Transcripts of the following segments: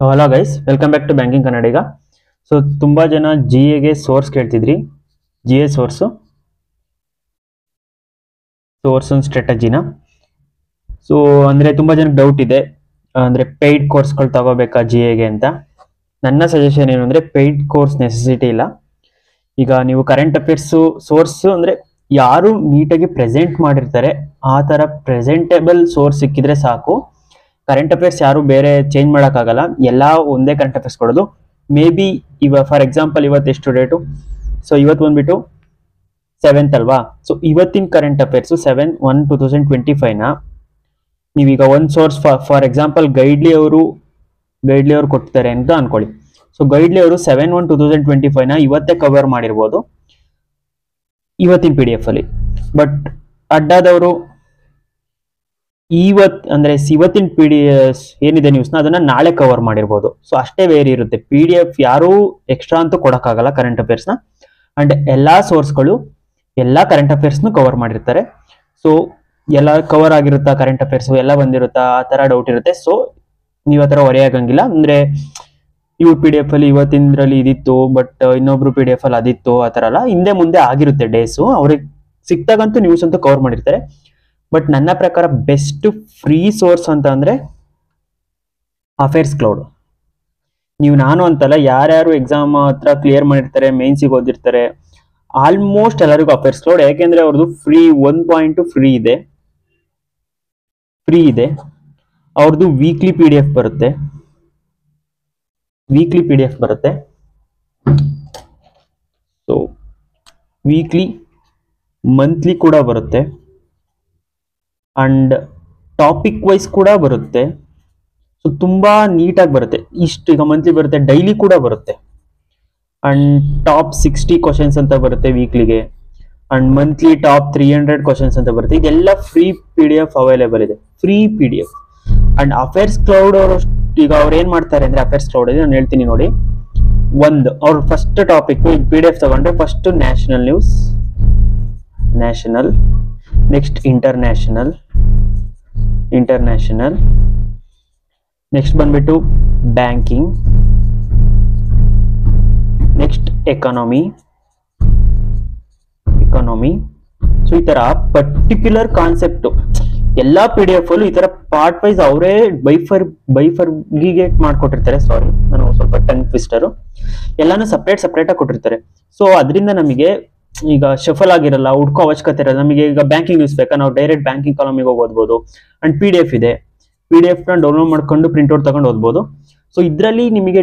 So hello guys, welcome back to banking Kannadiga. So ತುಂಬ ಜನ G ಎಗೆ ಸೋರ್ಸ್ ಕೇಳ್ತಿದ್ರಿ. ಜಿ ಎ ಸೋರ್ಸ್ ಒಂದು ಸ್ಟ್ರಾಟಜಿನ. ಸೊ ಅಂದರೆ ತುಂಬ ಜನಕ್ಕೆ ಡೌಟ್ ಇದೆ, ಅಂದರೆ ಪೇಯ್ಡ್ ಕೋರ್ಸ್ಗಳು ತಗೋಬೇಕಾ ಜಿ ಎಗೆ ಅಂತ. ನನ್ನ ಸಜೆಷನ್ ಏನು ಅಂದರೆ ಪೇಯ್ಡ್ ಕೋರ್ಸ್ ನೆಸೆಸಿಟಿ ಇಲ್ಲ. ಈಗ ನೀವು ಕರೆಂಟ್ ಅಫೇರ್ಸು ಸೋರ್ಸು ಅಂದರೆ ಯಾರು ನೀಟಾಗಿ ಪ್ರೆಸೆಂಟ್ ಮಾಡಿರ್ತಾರೆ ಆ ಥರ ಪ್ರೆಸೆಂಟೇಬಲ್ ಸೋರ್ಸ್ ಸಿಕ್ಕಿದ್ರೆ ಸಾಕು. ಕರೆಂಟ್ ಅಫೇರ್ಸ್ ಯಾರು ಬೇರೆ ಚೇಂಜ್ ಮಾಡೋಕ್ಕಾಗಲ್ಲ, ಎಲ್ಲ ಒಂದೇ ಕರೆಂಟ್ ಅಫೇರ್ಸ್ ಕೊಡೋದು. ಮೇ ಬಿ ಫಾರ್ ಎಕ್ಸಾಂಪಲ್ ಇವತ್ತು ಎಷ್ಟು ಡೇಟು, ಸೊ ಇವತ್ತು ಬಂದ್ಬಿಟ್ಟು 7th ಅಲ್ವಾ. ಸೊ ಇವತ್ತಿನ ಕರೆಂಟ್ ಅಫೇರ್ಸು 7/1/2025ನ ನೀವೀಗ ಒಂದು ಸೋರ್ಸ್ ಫಾರ್ ಎಕ್ಸಾಂಪಲ್ ಗೈಡ್ಲಿ ಅವರು ಕೊಡ್ತಾರೆ ಅಂತ ಅನ್ಕೊಳ್ಳಿ. ಸೊ ಗೈಡ್ಲಿ ಅವರು 7/1/2025ನ ಇವತ್ತೇ ಕವರ್ ಮಾಡಿರ್ಬೋದು ಇವತ್ತಿನ PDF ಅಲ್ಲಿ. ಬಟ್ ಅಡ್ಡಾದವರು ಇವತ್ತಿನ PDF ಏನಿದೆ ನ್ಯೂಸ್ನ ಅದನ್ನ ನಾಳೆ ಕವರ್ ಮಾಡಿರ್ಬೋದು. ಸೊ ಅಷ್ಟೇ ವೇರಿ ಇರುತ್ತೆ. PDF ಯಾರೂ ಎಕ್ಸ್ಟ್ರಾ ಅಂತೂ ಕೊಡೋಕ್ಕಾಗಲ್ಲ ಕರೆಂಟ್ ಅಫೇರ್ಸ್ನ. ಅಂಡ್ ಎಲ್ಲಾ ಸೋರ್ಸ್ಗಳು ಎಲ್ಲಾ ಕರೆಂಟ್ ಅಫೇರ್ಸ್ನು ಕವರ್ ಮಾಡಿರ್ತಾರೆ. ಸೊ ಎಲ್ಲ ಕವರ್ ಆಗಿರುತ್ತಾ ಕರೆಂಟ್ ಅಫೇರ್ಸ್ ಎಲ್ಲ ಬಂದಿರುತ್ತಾ ಆ ತರ ಡೌಟ್ ಇರುತ್ತೆ. ಸೊ ನೀವು ಆ ಥರ ಹೊರೆಯಾಗಂಗಿಲ್ಲ. ಅಂದ್ರೆ ಇವ್ರ PDF ಅಲ್ಲಿ ಇವತ್ತಿನದ್ರಲ್ಲಿ ಇದಿತ್ತು, ಬಟ್ ಇನ್ನೊಬ್ರು PDF ಅಲ್ಲಿ ಅದಿತ್ತು, ಆ ಥರ ಅಲ್ಲ. ಹಿಂದೆ ಮುಂದೆ ಆಗಿರುತ್ತೆ ಡೇಸು. ಅವ್ರಿಗೆ ಸಿಕ್ತಾಗಂತೂ ನ್ಯೂಸ್ ಅಂತೂ ಕವರ್ ಮಾಡಿರ್ತಾರೆ. ಬಟ್ ನನ್ನ ಪ್ರಕಾರ ಬೆಸ್ಟ್ ಫ್ರೀ ಸೋರ್ಸ್ ಅಂತ ಅಂದ್ರೆ ಅಫೇರ್ಸ್ ಕ್ಲೌಡ್. ನೀವು ನಾನು ಅಂತಲ್ಲ, ಯಾರ್ಯಾರು ಎಕ್ಸಾಮ್ ಹತ್ರ ಕ್ಲಿಯರ್ ಮಾಡಿರ್ತಾರೆ, ಮೇನ್ಸಿಗೆ ಓದಿರ್ತಾರೆ, ಆಲ್ಮೋಸ್ಟ್ ಎಲ್ಲರಿಗೂ ಅಫೇರ್ಸ್ ಕ್ಲೌಡ್. ಯಾಕೆಂದ್ರೆ ಅವ್ರದ್ದು ಫ್ರೀ 1.2 ಫ್ರೀ ಇದೆ. ಅವ್ರದ್ದು ವೀಕ್ಲಿ PDF ಬರುತ್ತೆ. ಸೊ ವೀಕ್ಲಿ ಮಂತ್ಲಿ ಕೂಡ ಬರುತ್ತೆ ಅಂಡ್ ಟಾಪಿಕ್ ವೈಸ್ ಕೂಡ ಬರುತ್ತೆ. ಸೊ ತುಂಬಾ ನೀಟಾಗಿ ಬರುತ್ತೆ. ಇಷ್ಟು ಈಗ ಮಂತ್ಲಿ ಬರುತ್ತೆ, ಡೈಲಿ ಕೂಡ ಬರುತ್ತೆ. ಅಂಡ್ ಟಾಪ್ 60 ಕ್ವಶನ್ಸ್ ಅಂತ ಬರುತ್ತೆ ವೀಕ್ಲಿಗೆ. ಅಂಡ್ ಮಂತ್ಲಿ ಟಾಪ್ 300 ಕ್ವಶನ್ಸ್ ಅಂತ ಬರುತ್ತೆ. ಇದೆಲ್ಲ ಫ್ರೀ PDF ಅವೈಲೇಬಲ್ ಇದೆ, free PDF. And affairs cloud ಅವರು ಈಗ ಅವ್ರು ಏನ್ ಮಾಡ್ತಾರೆ ಅಂದ್ರೆ, ಅಫೇರ್ಸ್ ಕ್ಲೌಡ್ ಅಲ್ಲಿ ನಾನು ಹೇಳ್ತೀನಿ ನೋಡಿ. ಅವ್ರ ಫಸ್ಟ್ ಟಾಪಿಕ್ PDF ತಗೊಂಡ್ರೆ first national news, next international, next ಬಂದ್ಬಿಟ್ಟು ಬ್ಯಾಂಕಿಂಗ್, ನೆಕ್ಸ್ಟ್ ಎಕಾನಮಿ. ಸೊ ಈ ತರ ಪರ್ಟಿಕ್ಯುಲರ್ ಕಾನ್ಸೆಪ್ಟ್ ಎಲ್ಲಾ PDF ಅಲ್ಲೂ ಈ ತರ ಪಾರ್ಟ್ ವೈಸ್ ಅವರೇ ಬೈಫರ್ಗಿಗೇಟ್ ಮಾಡ್ಕೊಟ್ಟಿರ್ತಾರೆ. ಸಾರಿ, ನಾನು ಸ್ವಲ್ಪ ಟಂಗ್ ಟ್ವಿಸ್ಟರ್. ಎಲ್ಲಾನು ಸಪ್ರೇಟ್ ಆಗಿ ಕೊಟ್ಟಿರ್ತಾರೆ. ಸೊ ಅದರಿಂದ ನಮಗೆ ಈಗ ಶಫಲ್ ಆಗಿರಲ್ಲ, ಹುಡ್ಕೋ ಅವಶ್ಯಕತೆ ಇರಲ್ಲ. ನಮಗೆ ಈಗ ಬ್ಯಾಂಕಿಂಗ್ ನ್ಯೂಸ್ ಬೇಕಾ, ನಾವು ಡೈರೆಕ್ಟ್ ಬ್ಯಾಂಕಿಂಗ್ ಕಾಲಮಿಗೆ ಹೋಗಿ ಓದ್ಬೋದು. ಅಂಡ್ PDF ಇದೆ, PDF ನ ಡೌನ್ಲೋಡ್ ಮಾಡ್ಕೊಂಡು ಪ್ರಿಂಟ್ಔಟ್ ತಗೊಂಡು ಓದ್ಬೋದು. ಸೊ ಇದರಲ್ಲಿ ನಿಮಗೆ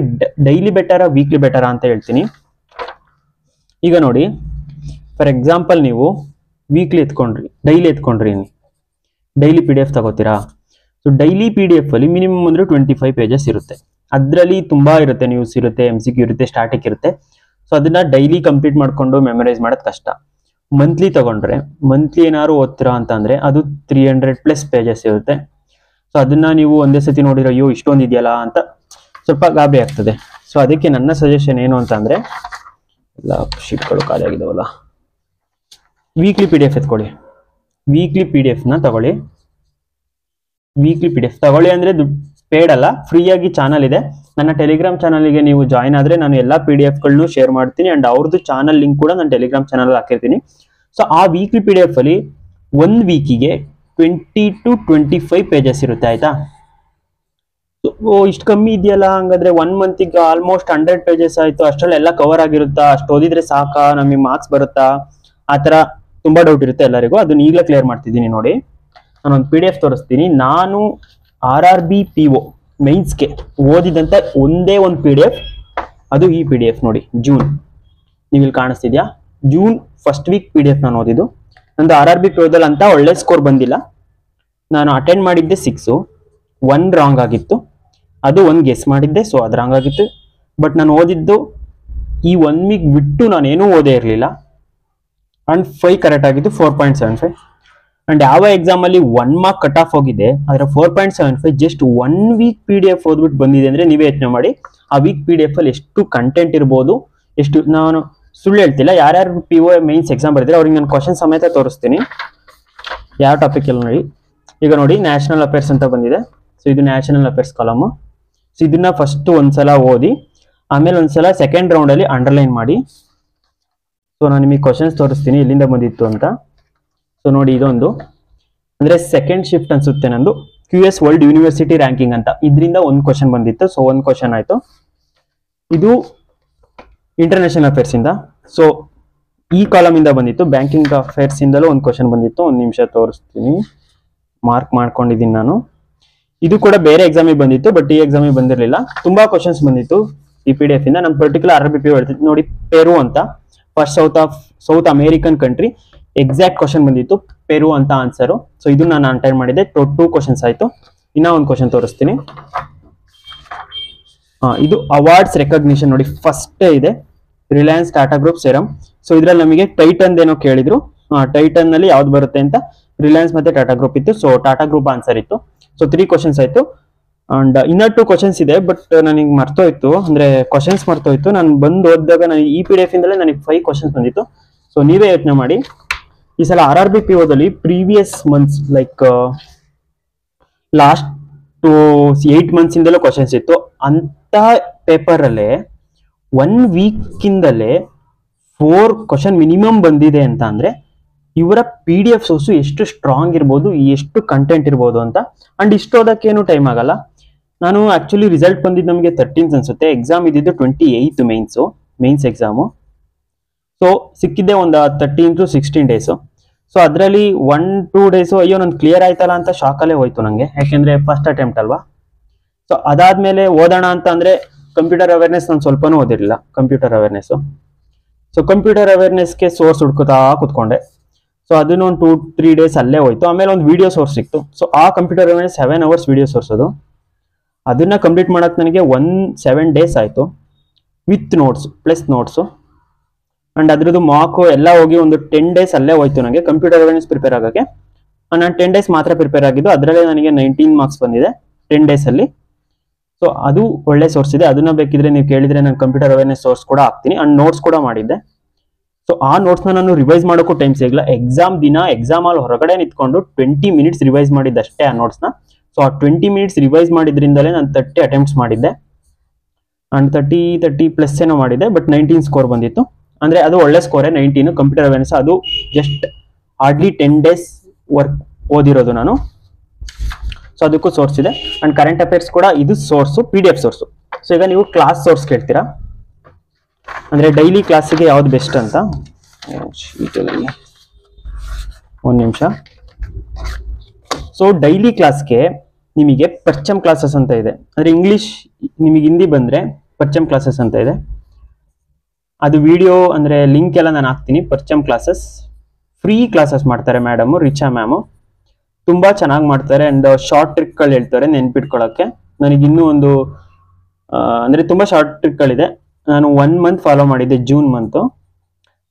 ಡೈಲಿ ಬೆಟರಾ ವೀಕ್ಲಿ ಬೆಟರಾ ಅಂತ ಹೇಳ್ತೀನಿ. ಈಗ ನೋಡಿ, ಫಾರ್ ಎಕ್ಸಾಂಪಲ್ ನೀವು ವೀಕ್ಲಿ ಡೈಲಿ ಎತ್ಕೊಂಡ್ರಿ, ಡೈಲಿ PDF ತಗೋತೀರಾ. ಸೊ ಡೈಲಿ PDF ಅಲ್ಲಿ ಮಿನಿಮಮ್ ಅಂದ್ರೆ 25 ಪೇಜಸ್ ಇರುತ್ತೆ. ಅದರಲ್ಲಿ ತುಂಬಾ ಇರುತ್ತೆ, ನ್ಯೂಸ್ ಇರುತ್ತೆ, MCQ ಇರುತ್ತೆ, ಸ್ಟಾಟಿಕ್ ಇರುತ್ತೆ. ಸೊ ಅದನ್ನ ಡೈಲಿ ಕಂಪ್ಲೀಟ್ ಮಾಡ್ಕೊಂಡು ಮೆಮರೈಸ್ ಮಾಡೋದು ಕಷ್ಟ. ಮಂತ್ಲಿ ತಗೊಂಡ್ರೆ, ಮಂತ್ಲಿ ಏನಾದ್ರು ಓದ್ತೀರಾ ಅಂತಂದ್ರೆ ಅದು 300+ ಪೇಜಸ್ ಇರುತ್ತೆ. ಸೊ ಅದನ್ನ ನೀವು ಒಂದೇ ಸತಿ ನೋಡಿರೋ ಅಯ್ಯೋ ಇಷ್ಟೊಂದು ಇದೆಯಲ್ಲ ಅಂತ ಸ್ವಲ್ಪ ಗಾಬರಿ ಆಗ್ತದೆ. ಸೊ ಅದಕ್ಕೆ ನನ್ನ ಸಜೆಷನ್ ಏನು ಅಂತ ಅಂದ್ರೆ, ಎಲ್ಲ ಶೀಟ್ಗಳು ಖಾಲಿ ಆಗಿದಾವಲ್ಲ, ವೀಕ್ಲಿ PDF ಎತ್ಕೊಳ್ಳಿ. ವೀಕ್ಲಿ PDF ನ ತಗೊಳ್ಳಿ. ವೀಕ್ಲಿ PDF ತಗೊಳ್ಳಿ ಅಂದ್ರೆ ಪೇಡ್ ಅಲ್ಲ, ಫ್ರೀ ಆಗಿ ಚಾನಲ್ ಇದೆ. ನನ್ನ ಟೆಲಿಗ್ರಾಮ್ ಚಾನಲ್ಗೆ ನೀವು ಜಾಯಿನ್ ಆದ್ರೆ ನಾನು ಎಲ್ಲಾ PDF ಶೇರ್ ಮಾಡ್ತೀನಿ. ಅಂಡ್ ಅವ್ರದ್ದು ಚಾನಲ್ ಲಿಂಕ್ ಕೂಡ ನಾನು ಟೆಲಿಗ್ರಾಮ್ ಚಾನಲ್ ಹಾಕಿರ್ತೀನಿ. ಸೊ ಆ ವೀಕ್ಲಿ PDF ಅಲ್ಲಿ 1 ವೀಕಿಗೆ 20 to 25 ಪೇಜಸ್ ಇರುತ್ತೆ. ಆಯ್ತಾ? ಇಷ್ಟು ಕಮ್ಮಿ ಇದೆಯಲ್ಲ, ಹಂಗಾದ್ರೆ 1 ಮಂತಿಗೆ ಆಲ್ಮೋಸ್ಟ್ 100 ಪೇಜಸ್ ಆಯ್ತು. ಅಷ್ಟ್ರಲ್ಲಿ ಎಲ್ಲ ಕವರ್ ಆಗಿರುತ್ತಾ? ಅಷ್ಟು ಓದಿದ್ರೆ ಸಾಕಾ? ನಮಗೆ ಮಾರ್ಕ್ಸ್ ಬರುತ್ತಾ? ಆತರ ತುಂಬಾ ಡೌಟ್ ಇರುತ್ತೆ ಎಲ್ಲರಿಗೂ. ಅದನ್ನ ಈಗಲೇ ಕ್ಲಿಯರ್ ಮಾಡ್ತಿದ್ದೀನಿ ನೋಡಿ. ನಾನೊಂದು PDF ತೋರಿಸ್ತೀನಿ. ನಾನು RRB PO ಮೈನ್ಸ್ಗೆ ಓದಿದಂತ ಒಂದೇ ಒಂದು PDF, ಅದು ಈ PDF ನೋಡಿ. ಜೂನ್, ನೀವು ಇಲ್ಲಿ ಕಾಣಿಸ್ತಿದ್ಯಾ? ಜೂನ್ ಫಸ್ಟ್ ವೀಕ್ PDF ನಾನು ಓದಿದ್ದು. ನಂದು RRB POದಲ್ಲಿ ಅಂತ ಒಳ್ಳೆ ಸ್ಕೋರ್ ಬಂದಿಲ್ಲ. ನಾನು ಅಟೆಂಡ್ ಮಾಡಿದ್ದೆ 6, 1 ರಾಂಗ್ ಆಗಿತ್ತು. ಅದು 1 ಗೆಸ್ ಮಾಡಿದ್ದೆ, ಸೊ ಅದು ರಾಂಗ್ ಆಗಿತ್ತು. ಬಟ್ ನಾನು ಓದಿದ್ದು ಈ 1 ವೀಕ್ ಬಿಟ್ಟು ನಾನೇನೂ ಓದೇ ಇರಲಿಲ್ಲ. ಅಂಡ್ 5 ಕರೆಕ್ಟ್ ಆಗಿತ್ತು, 4.75. ಅಂಡ್ ಯಾವ ಎಕ್ಸಾಮ್ ಅಲ್ಲಿ 1 ಮಾರ್ಕ್ ಕಟ್ ಆಫ್ ಹೋಗಿದೆ, ಅದರ 4.75 ಜಸ್ಟ್ 1 ವೀಕ್ PDF ಓದ್ಬಿಟ್ಟು ಬಂದಿದೆ ಅಂದ್ರೆ ನೀವೇ ಯೋಚನೆ ಮಾಡಿ ಆ ವೀಕ್ PDF ಅಲ್ಲಿ ಎಷ್ಟು ಕಂಟೆಂಟ್ ಇರ್ಬೋದು. ಎಷ್ಟು, ನಾನು ಸುಳ್ಳು ಹೇಳ್ತಿಲ್ಲ. ಯಾರ್ಯಾರು PO ಮೈನ್ಸ್ ಎಕ್ಸಾಮ್ ಬರೆದಿದ್ರೆ ಅವ್ರಿಗೆ ನಾನು ಕ್ವಶನ್ ಸಮೇತ ತೋರಿಸ್ತೀನಿ ಯಾವ ಟಾಪಿಕ್ ಎಲ್ಲ ನೋಡಿ. ಈಗ ನೋಡಿ, ನ್ಯಾಷನಲ್ ಅಫೇರ್ಸ್ ಅಂತ ಬಂದಿದೆ. ಸೊ ಇದು ನ್ಯಾಷನಲ್ ಅಫೇರ್ಸ್ ಕಾಲಮ್. ಸೊ ಇದನ್ನ ಫಸ್ಟ್ ಒಂದ್ಸಲ ಓದಿ, ಆಮೇಲೆ ಒಂದ್ಸಲ ಸೆಕೆಂಡ್ ರೌಂಡ್ ಅಲ್ಲಿ ಅಂಡರ್ಲೈನ್ ಮಾಡಿ. ಸೊ ನಾನು ನಿಮಗೆ ಕ್ವಶನ್ಸ್ ತೋರಿಸ್ತೀನಿ ಎಲ್ಲಿಂದ ಬಂದಿತ್ತು ಅಂತ. ಸೊ ನೋಡಿ, ಇದೊಂದು ಅಂದ್ರೆ ಸೆಕೆಂಡ್ ಶಿಫ್ಟ್ ಅನ್ಸುತ್ತೆ ನಂದು, QS ವರ್ಲ್ಡ್ ಯೂನಿವರ್ಸಿಟಿ ರ್ಯಾಂಕಿಂಗ್ ಅಂತ. ಇದರಿಂದ ಒಂದು ಕ್ವಶನ್ ಬಂದಿತ್ತು. ಸೊ ಒಂದು ಕ್ವಶನ್ ಆಯ್ತು. ಇದು ಇಂಟರ್ನ್ಯಾಷನಲ್ ಅಫೇರ್ಸ್ ಇಂದ. ಸೊ ಈ ಕಾಲಮ್ ಇಂದ ಬಂದಿತ್ತು. ಬ್ಯಾಂಕಿಂಗ್ ಅಫೇರ್ಸ್ ಇಂದಲೂ ಒಂದು ಕ್ವಶನ್ ಬಂದಿತ್ತು. ಒಂದು ನಿಮಿಷ ತೋರಿಸ್ತೀನಿ, ಮಾರ್ಕ್ ಮಾಡ್ಕೊಂಡಿದ್ದೀನಿ ನಾನು. ಇದು ಕೂಡ ಬೇರೆ ಎಕ್ಸಾಮಿಗೆ ಬಂದಿತ್ತು, ಬಟ್ ಈ ಎಕ್ಸಾಮಿಗೆ ಬಂದಿರಲಿಲ್ಲ. ತುಂಬಾ ಕ್ವಶನ್ಸ್ ಬಂದಿತ್ತು ಈ PDF ಇಂದ. ನಮ್ಮ ಪರ್ಟಿಕ್ಯುಲರ್ RRB ಹೇಳ್ತಿತ್ತು ನೋಡಿ, ಪೆರು ಅಂತ, first south American country. Exact question ಬಂದಿತ್ತು, ಪೆರು ಅಂತ ಆನ್ಸರು. ಸೊ ಇದು ನಾನು ಅಂಟೈನ್ ಮಾಡಿದ್ದೆ. 2 ಕ್ವಶನ್ಸ್ ಆಯ್ತು. ಇನ್ನ ಒಂದು ಕ್ವಶನ್ ತೋರಿಸ್ತೀನಿ. ಇದು ಅವಾರ್ಡ್ಸ್ ರೆಕಗ್ನಿಷನ್ ನೋಡಿ, ಫಸ್ಟ್ ಇದೆ Reliance Tata group serum. So ಇದ್ರಲ್ಲಿ ನಮಗೆ ಟೈಟನ್ ಏನೋ ಕೇಳಿದ್ರು. ಟೈಟನ್ ನಲ್ಲಿ ಯಾವ್ದು ಬರುತ್ತೆ ಅಂತ ರಿಲಯನ್ಸ್ ಮತ್ತೆ ಟಾಟಾ ಗ್ರೂಪ್ ಇತ್ತು. ಸೊ ಟಾಟಾ ಗ್ರೂಪ್ ಆನ್ಸರ್ ಇತ್ತು. ಸೊ 3 ಕ್ವಶನ್ಸ್ ಆಯ್ತು. ಅಂಡ್ ಇನ್ನ 2 ಕ್ವಶನ್ಸ್ ಇದೆ, ಬಟ್ ನನಗೆ ಮರ್ತೋಯ್ತು, ಅಂದ್ರೆ ಕ್ವಶನ್ಸ್ ಮರ್ತೋಯ್ತು. ನಾನು ಬಂದು ಓದಿದಾಗ ನನಗೆ ಈ PDF ಇಂದಲೇ ನನಗೆ 5 ಕ್ವಶನ್ಸ್ ಬಂದಿತ್ತು. ಸೊ ನೀವೇ ಯೋಚನೆ ಮಾಡಿ. ಈ ಸಲ RRB POದಲ್ಲಿ previous months like last 8 months ಇಂದಲೂ ಕ್ವಶನ್ಸ್ ಇತ್ತು. ಅಂತ ಪೇಪರ್ ಅಲ್ಲೇ 1 ವೀಕ್ ಇಂದಲೇ 4 ಕ್ವಶನ್ ಮಿನಿಮಮ್ ಬಂದಿದೆ ಅಂತ ಅಂದ್ರೆ ಇವರ PDF ಸೋರ್ಸು ಎಷ್ಟು ಸ್ಟ್ರಾಂಗ್ ಇರ್ಬೋದು, ಎಷ್ಟು ಕಂಟೆಂಟ್ ಇರ್ಬೋದು ಅಂತ. ಅಂಡ್ ಇಷ್ಟು ಓದಕ್ಕೇನು ಟೈಮ್ ಆಗಲ್ಲ. ನಾನು ಆಕ್ಚುಲಿ ರಿಸಲ್ಟ್ ಬಂದಿದ್ದು ನಮಗೆ 13th ಅನ್ಸುತ್ತೆ. ಎಕ್ಸಾಮ್ ಇದ್ದಿದ್ದು 28th ಮೇನ್ಸ್ ಎಕ್ಸಾಮು. ಸೊ ಸಿಕ್ಕಿದ್ದೆ ಒಂದು 13 to 16 ಡೇಸು. ಸೊ ಅದರಲ್ಲಿ 1-2 ಡೇಸು ಅಯ್ಯೋ ನನ್ ಕ್ಲಿಯರ್ ಆಯ್ತಲ್ಲ ಅಂತ ಶಾಕಲ್ಲೇ ಹೋಯ್ತು ನಂಗೆ, ಯಾಕೆಂದ್ರೆ ಫಸ್ಟ್ ಅಟೆಂಪ್ಟ್ ಅಲ್ವಾ. ಸೊ ಅದಾದ್ಮೇಲೆ ಓದೋಣ ಅಂತ ಅಂದ್ರೆ ಕಂಪ್ಯೂಟರ್ ಅವೇರ್ನೆಸ್ ನಾನು ಸ್ವಲ್ಪನೂ ಓದಿರಲಿಲ್ಲ. ಕಂಪ್ಯೂಟರ್ ಅವೇರ್ನೆಸ್, ಸೊ ಕಂಪ್ಯೂಟರ್ ಅವೇರ್ನೆಸ್ಗೆ ಸೋರ್ಸ್ ಹುಡ್ಕೋತಾ ಕೂತ್ಕೊಂಡೆ. ಸೊ ಅದನ್ನ ಒಂದು 2-3 ಡೇಸ್ ಅಲ್ಲೇ ಹೋಯ್ತು. ಆಮೇಲೆ ಒಂದು ವಿಡಿಯೋ ಸೋರ್ಸ್ ಸಿಕ್ತು. ಸೊ ಆ computer awareness 7 hours video source ಅದು. ಅದನ್ನ ಕಂಪ್ಲೀಟ್ ಮಾಡಕ್ ನನಗೆ 7 days ಆಯ್ತು, with notes plus notes. And ಅದ್ರದ್ದು ಮಾರ್ಕು ಎಲ್ಲ ಹೋಗಿ ಒಂದು 10 days ಅಲ್ಲೇ ಹೋಯ್ತು ನನಗೆ ಕಂಪ್ಯೂಟರ್ ಅವೇರ್ನೆಸ್ ಪ್ರಿಪೇರ್ ಆಗೋಕ್ಕೆ. ನಾನು 10 days ಮಾತ್ರ ಪ್ರಿಪೇರ್ ಆಗಿದ್ದು, ಅದರಲ್ಲೇ ನನಗೆ 19 ಮಾರ್ಕ್ಸ್ ಬಂದಿದೆ 10 days ಅಲ್ಲಿ. ಸೊ ಅದು ಒಳ್ಳೆ ಸೋರ್ಸ್ ಇದೆ. ಅದನ್ನ ಬೇಕಿದ್ರೆ ನೀವು ಕೇಳಿದ್ರೆ ನಾನು ಕಂಪ್ಯೂಟರ್ ಅವೇರ್ನೆಸ್ ಸೋರ್ಸ್ ಕೂಡ ಹಾಕ್ತೀನಿ. ಅಂಡ್ ನೋಟ್ಸ್ ಕೂಡ ಮಾಡಿದ್ದೆ. ಸೊ ಆ ನೋಟ್ಸ್ನ ನಾನು ರಿವೈಸ್ ಮಾಡೋಕ್ಕೂ ಟೈಮ್ ಸಿಗಲ್ಲ. ಎಕ್ಸಾಮ್ ದಿನ ಎಕ್ಸಾಮ್ ಅಲ್ಲಿ ಹೊರಗಡೆ ನಿಂತ್ಕೊಂಡು 20 minutes ರಿವೈಸ್ ಮಾಡಿದ್ದಷ್ಟೇ ಆ ನೋಟ್ಸ್ನ. ಸೊ ಆ 20 minutes ರಿವೈಸ್ ಮಾಡಿದ್ರಿಂದಲೇ ನಾನು 30 ಅಟೆಂಪ್ಟ್ಸ್ ಮಾಡಿದ್ದೆ. ಅಂಡ್ 30+ ಏನೋ ಮಾಡಿದ್ದೆ, ಬಟ್ 19 ಸ್ಕೋರ್ ಬಂದಿತ್ತು. ಅಂದ್ರೆ ಅದು ಒಳ್ಳೆ ಸ್ಕೋರೇ 19 ಕಂಪ್ಯೂಟರ್ ಅವೇರ್ನೆಸ್. ಅದು ಜಸ್ಟ್ ಹಾರ್ಡ್ಲಿ 10 days ವರ್ಕ್ ಓದಿರೋದು ನಾನು. ಸೊ ಅದಕ್ಕೂ ಸೋರ್ಸ್ ಇದೆ. ಅಂಡ್ ಕರೆಂಟ್ ಅಫೇರ್ಸ್ ಕೂಡ ಇದು ಸೋರ್ಸು, PDF ಸೋರ್ಸು. ಸೊ ಈಗ ನೀವು ಕ್ಲಾಸ್ ಸೋರ್ಸ್ ಕೇಳ್ತೀರಾ, ಅಂದ್ರೆ ಡೈಲಿ ಕ್ಲಾಸಿಗೆ ಯಾವ್ದು ಬೆಸ್ಟ್ ಅಂತ. ಒಂದು ನಿಮಿಷ. ಸೊ ಡೈಲಿ ಕ್ಲಾಸ್ಗೆ ನಿಮಗೆ ಪರ್ಚಮ್ ಕ್ಲಾಸಸ್ ಅಂತ ಇದೆ. ಅಂದ್ರೆ ಇಂಗ್ಲಿಷ್ ನಿಮಗೆ ಹಿಂದಿ ಬಂದ್ರೆ ಪರ್ಚಮ್ ಕ್ಲಾಸಸ್ ಅಂತ ಇದೆ. ಅದು ವಿಡಿಯೋ ಅಂದ್ರೆ ಲಿಂಕ್ ಎಲ್ಲ ನಾನು ಹಾಕ್ತೀನಿ. ಪರ್ಚಮ್ ಕ್ಲಾಸಸ್ ಫ್ರೀ ಕ್ಲಾಸಸ್ ಮಾಡ್ತಾರೆ ಮೇಡಮ್, ರಿಚಾ ಮ್ಯಾಮು. ತುಂಬಾ ಚೆನ್ನಾಗಿ ಮಾಡ್ತಾರೆ. ಅಂಡ್ ಶಾರ್ಟ್ ಟ್ರಿಕ್ಗಳು ಹೇಳ್ತಾರೆ ನೆನ್ಪಿಟ್ಕೊಳ್ಳೋಕ್ಕೆ. ನನಗೆ ಇನ್ನೂ ಒಂದು ಅಂದ್ರೆ ತುಂಬಾ ಶಾರ್ಟ್ ಟ್ರಿಕ್ಗಳಿದೆ. ನಾನು 1 month ಫಾಲೋ ಮಾಡಿದ್ದೆ, ಜೂನ್ ಮಂತು.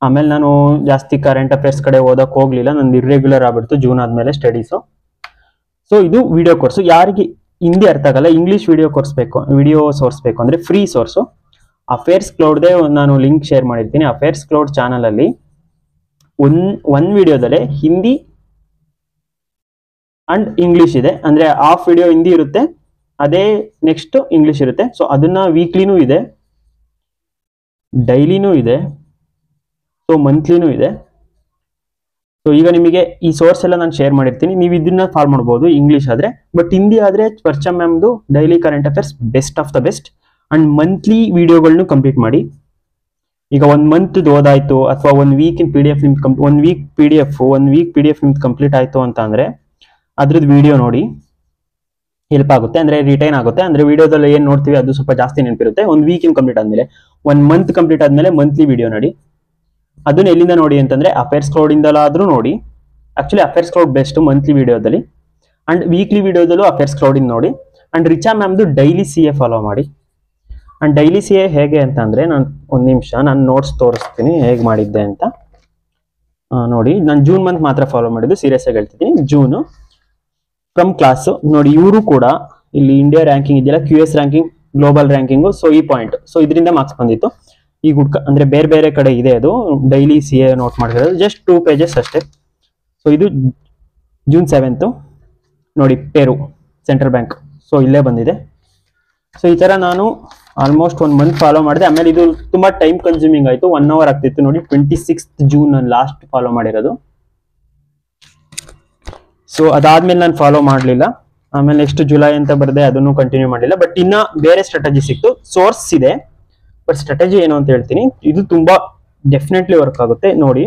ಆಮೇಲೆ ನಾನು ಜಾಸ್ತಿ ಕರೆಂಟ್ ಅಫೇರ್ಸ್ ಕಡೆ ಓದಕ್ ಹೋಗ್ಲಿಲ್ಲ, ನಂದು ಇರ್ರೆಗ್ಯುಲರ್ ಆಗ್ಬಿಡ್ತು ಜೂನ್ ಆದ್ಮೇಲೆ ಸ್ಟಡೀಸು. ಸೊ ಇದು ವಿಡಿಯೋ ಕೋರ್ಸು. ಯಾರಿಗೆ ಹಿಂದಿ ಅರ್ಥ ಆಗಲ್ಲ, ಇಂಗ್ಲಿಷ್ ವಿಡಿಯೋ ಕೋರ್ಸ್ ಬೇಕು, ವಿಡಿಯೋ ಸೋರ್ಸ್ ಬೇಕು ಅಂದ್ರೆ ಫ್ರೀ ಸೋರ್ಸು. ಅಫೇರ್ಸ್ ಕ್ಲೌಡ್ದೇ ನಾನು ಲಿಂಕ್ ಶೇರ್ ಮಾಡಿರ್ತೀನಿ. ಅಫೇರ್ಸ್ ಕ್ಲೌಡ್ ಚಾನಲ್ ಅಲ್ಲಿ ಒಂದ್ ವಿಡಿಯೋದಲ್ಲೇ ಹಿಂದಿ ಅಂಡ್ ಇಂಗ್ಲಿಷ್ ಇದೆ. ಅಂದ್ರೆ ಹಾಫ್ ವಿಡಿಯೋ ಹಿಂದಿ ಇರುತ್ತೆ, ಅದೇ ನೆಕ್ಸ್ಟ್ ಇಂಗ್ಲಿಷ್ ಇರುತ್ತೆ. ಸೊ ಅದನ್ನ ವೀಕ್ಲಿನೂ ಇದೆ, ಡೈಲಿನೂ ಇದೆ, ಸೊ ಮಂತ್ಲಿನೂ ಇದೆ. ಸೊ ಈಗ ನಿಮಗೆ ಈ ಸೋರ್ಸ್ ಎಲ್ಲ ನಾನು ಶೇರ್ ಮಾಡಿರ್ತೀನಿ, ನೀವು ಇದನ್ನ ಫಾಲೋ ಮಾಡ್ಬೋದು ಇಂಗ್ಲಿಷ್ ಆದ್ರೆ. ಬಟ್ ಹಿಂದಿ ಆದ್ರೆ ಪರ್ಚಮ್ ಮ್ಯಾಮ್ದು daily current affairs best of the best. And monthly ವಿಡಿಯೋಗಳನ್ನು ಕಂಪ್ಲೀಟ್ ಮಾಡಿ. ಈಗ 1 month ಓದಾಯ್ತು ಅಥವಾ 1 week in PDF ನಿಮ್ಗೆ 1 week PDF ನಿಮ್ಗೆ ಕಂಪ್ಲೀಟ್ ಆಯ್ತು ಅಂತ ಅಂದ್ರೆ ಅದ್ರದ್ದು ವಿಡಿಯೋ ನೋಡಿ, ಹೆಲ್ಪ್ ಆಗುತ್ತೆ. ಅಂದ್ರೆ ರಿಟೈನ್ ಆಗುತ್ತೆ. ಅಂದ್ರೆ ವಿಡಿಯೋದಲ್ಲಿ ಏನ್ ನೋಡ್ತೀವಿ ಅದು ಸ್ವಲ್ಪ ಜಾಸ್ತಿ ನೆನಪಿರುತ್ತೆ. 1 week ಕಂಪ್ಲೀಟ್ ಆದ್ಮೇಲೆ, 1 month ಕಂಪ್ಲೀಟ್ ಆದ್ಮೇಲೆ ಮಂತ್ಲಿ ವಿಡಿಯೋ ನೋಡಿ. ಅದನ್ನ ಎಲ್ಲಿಂದ ನೋಡಿ ಅಂತಂದ್ರೆ ಅಫೇರ್ಸ್ ಕ್ಲೌಡ್ ಇಂದಲಾದ್ರೂ ನೋಡಿ. Actually affairs cloud best monthly ವಿಡಿಯೋದಲ್ಲಿ. ಅಂಡ್ ವೀಕ್ಲಿ ವಿಡಿಯೋದಲ್ಲೂ ಅಫೇರ್ಸ್ ಕ್ಲೌಡ್ ಇಂದ ನೋಡಿ. ಅಂಡ್ ರಿಚಾ ಮ್ಯಾಮ್ದು ಡೈಲಿ CA ಫಾಲೋ ಮಾಡಿ. ಅಂಡ್ ಡೈಲಿ CA ಹೇಗೆ ಅಂತ ಅಂದ್ರೆ, ನಾನು 1 ನಿಮಿಷ ನಾನು ನೋಟ್ಸ್ ತೋರಿಸ್ತೀನಿ ಹೇಗೆ ಮಾಡಿದ್ದೆ ಅಂತ. ನೋಡಿ, ನಾನು ಜೂನ್ ಮಂತ್ ಮಾತ್ರ ಫಾಲೋ ಮಾಡಿದ್ದು, ಸೀರಿಯಸ್ ಆಗಿ ಹೇಳ್ತಿದ್ದೀನಿ. ಜೂನು ಫ್ರಮ್ ಕ್ಲಾಸ್ ನೋಡಿ. ಇವರು ಕೂಡ ಇಲ್ಲಿ ಇಂಡಿಯಾ ರ್ಯಾಂಕಿಂಗ್ ಇದೆಯಲ್ಲ, QS ranking, global ranking. So ಈ ಪಾಯಿಂಟ್, ಸೊ ಇದರಿಂದ ಮಾರ್ಕ್ಸ್ ಬಂದಿತ್ತು. ಈಗ ಅಂದ್ರೆ ಬೇರೆ ಬೇರೆ ಕಡೆ ಇದೆ ಅದು. ಡೈಲಿ CA ನೋಟ್ ಮಾಡಿರೋದು ಜಸ್ಟ್ 2 pages ಅಷ್ಟೇ. ಸೊ ಇದು ಜೂನ್ 7th ನೋಡಿ, ಪೆರು ಸೆಂಟ್ರಲ್ ಬ್ಯಾಂಕ್. ಸೊ ಇಲ್ಲೇ ಬಂದಿದೆ. ಸೊ ಈ ತರ ನಾನು ಆಲ್ಮೋಸ್ಟ್ 1 ಮಂತ್ ಫಾಲೋ ಮಾಡಿದೆ. ಆಮೇಲೆ ಇದು ತುಂಬಾ ಟೈಮ್ ಕನ್ಸ್ಯೂಮಿಂಗ್ ಆಯ್ತು, 1 ಅವರ್ ಆಗ್ತಿತ್ತು ನೋಡಿ. 26th June ನಾನು ಲಾಸ್ಟ್ ಫಾಲೋ ಮಾಡಿರೋದು. ಸೊ ಅದಾದ್ಮೇಲೆ ನಾನು ಫಾಲೋ ಮಾಡಲಿಲ್ಲ. ಆಮೇಲೆ ನೆಕ್ಸ್ಟ್ ಜುಲೈ ಅಂತ ಬರದೆ, ಅದನ್ನು ಕಂಟಿನ್ಯೂ ಮಾಡಲಿಲ್ಲ. ಬಟ್ ಇನ್ನ ಬೇರೆ ಸ್ಟ್ರಾಟಜಿ ಸಿಕ್ತು, ಸೋರ್ಸ್ ಇದೆ. ಬಟ್ ಸ್ಟ್ರಾಟಜಿ ಏನು ಅಂತ ಹೇಳ್ತೀನಿ, ಇದು ತುಂಬಾ ಡೆಫಿನೆಟ್ಲಿ ವರ್ಕ್ ಆಗುತ್ತೆ ನೋಡಿ.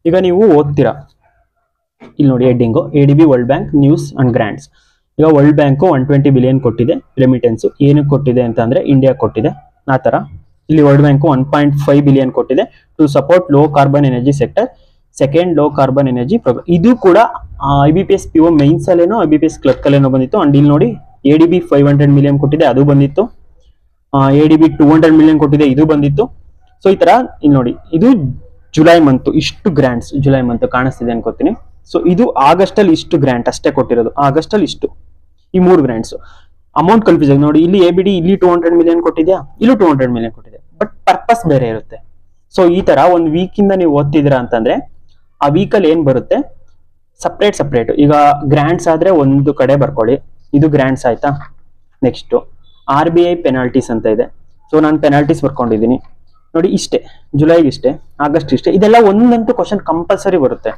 ಈಗ ನೀವು ಓದ್ತೀರಾ, ಇಲ್ಲಿ ನೋಡಿ heading ADB world bank news and grants. ಈಗ ವರ್ಲ್ಡ್ ಬ್ಯಾಂಕು 120 ಬಿಲಿಯನ್ ಕೊಟ್ಟಿದೆ ರೆಮಿಟೆನ್ಸ್. ಏನಕ್ಕೆ ಕೊಟ್ಟಿದೆ ಅಂತ ಅಂದ್ರೆ ಇಂಡಿಯಾ ಕೊಟ್ಟಿದೆ ಆ ತರ. ಇಲ್ಲಿ ವರ್ಲ್ಡ್ ಬ್ಯಾಂಕು 1.5 ಬಿಲಿಯನ್ ಕೊಟ್ಟಿದೆ to support low carbon energy sector, second low carbon energy programme. ಇದು ಕೂಡ IBPS PO ಮೈನ್ಸ್ ಅಲ್ಲೇನೋ IBPS ಕ್ಲರ್ಕ್ ಅಲ್ಲೇನೋ ಬಂದಿತ್ತು. ಅಂಡ್ ಇಲ್ಲಿ ನೋಡಿ ADB 500 ಮಿಲಿಯನ್ ಕೊಟ್ಟಿದೆ, ಅದು ಬಂದಿತ್ತು. ADB 200 ಮಿಲಿಯನ್ ಕೊಟ್ಟಿದೆ, ಇದು ಬಂದಿತ್ತು. ಸೊ ಈ ತರ ಇಲ್ಲಿ ನೋಡಿ, ಇದು ಜುಲೈ ಮಂತ್ ಇಷ್ಟು ಗ್ರಾಂಟ್ಸ್, ಜುಲೈ ಮಂತ್ ಕಾಣಿಸ್ತಿದೆ ಅನ್ಕೋತೀನಿ. ಸೊ ಇದು ಆಗಸ್ಟ್ ಅಲ್ಲಿ ಇಷ್ಟು ಗ್ರಾಂಟ್ ಅಷ್ಟೇ ಕೊಟ್ಟಿರೋದು, ಆಗಸ್ಟ್ ಅಲ್ಲಿ ಇಷ್ಟು, ಈ 3 ಗ್ರಾಂಟ್ಸ್. ಅಮೌಂಟ್ ಕನ್ಫ್ಯೂಸ್ ಆಗಿ ನೋಡಿ, ಇಲ್ಲಿ ABD ಇಲ್ಲಿ 200 ಮಿಲಿಯನ್ ಕೊಟ್ಟಿದ್ಯಾ, ಇಲ್ಲೂ 200 ಮಿಲಿಯನ್ ಕೊಟ್ಟಿದೆ, ಬಟ್ ಪರ್ಪಸ್ ಬೇರೆ ಇರುತ್ತೆ. ಸೊ ಈ ತರ ಒಂದು ವೀಕ್ ಇಂದ ನೀವು ಓದ್ತಿದ್ದೀರಾ ಅಂತಂದ್ರೆ ಆ ವೀಕಲ್ಲಿ ಏನ್ ಬರುತ್ತೆ ಸಪ್ರೇಟ್. ಈಗ ಗ್ರಾಂಟ್ಸ್ ಆದ್ರೆ ಒಂದು ಕಡೆ ಬರ್ಕೊಳ್ಳಿ, ಇದು ಗ್ರಾಂಟ್ಸ್ ಆಯ್ತಾ. ನೆಕ್ಸ್ಟ್ RBI ಪೆನಾಲ್ಟೀಸ್ ಅಂತ ಇದೆ. ಸೊ ನಾನು ಪೆನಾಲ್ಟೀಸ್ ಬರ್ಕೊಂಡಿದ್ದೀನಿ ನೋಡಿ, ಇಷ್ಟೇ ಜುಲೈಗೆ ಇಷ್ಟೇ, ಆಗಸ್ಟ್ ಇಷ್ಟೇ. ಇದೆಲ್ಲ ಒಂದಂತೂ ಕ್ವಶನ್ ಕಂಪಲ್ಸರಿ ಬರುತ್ತೆ.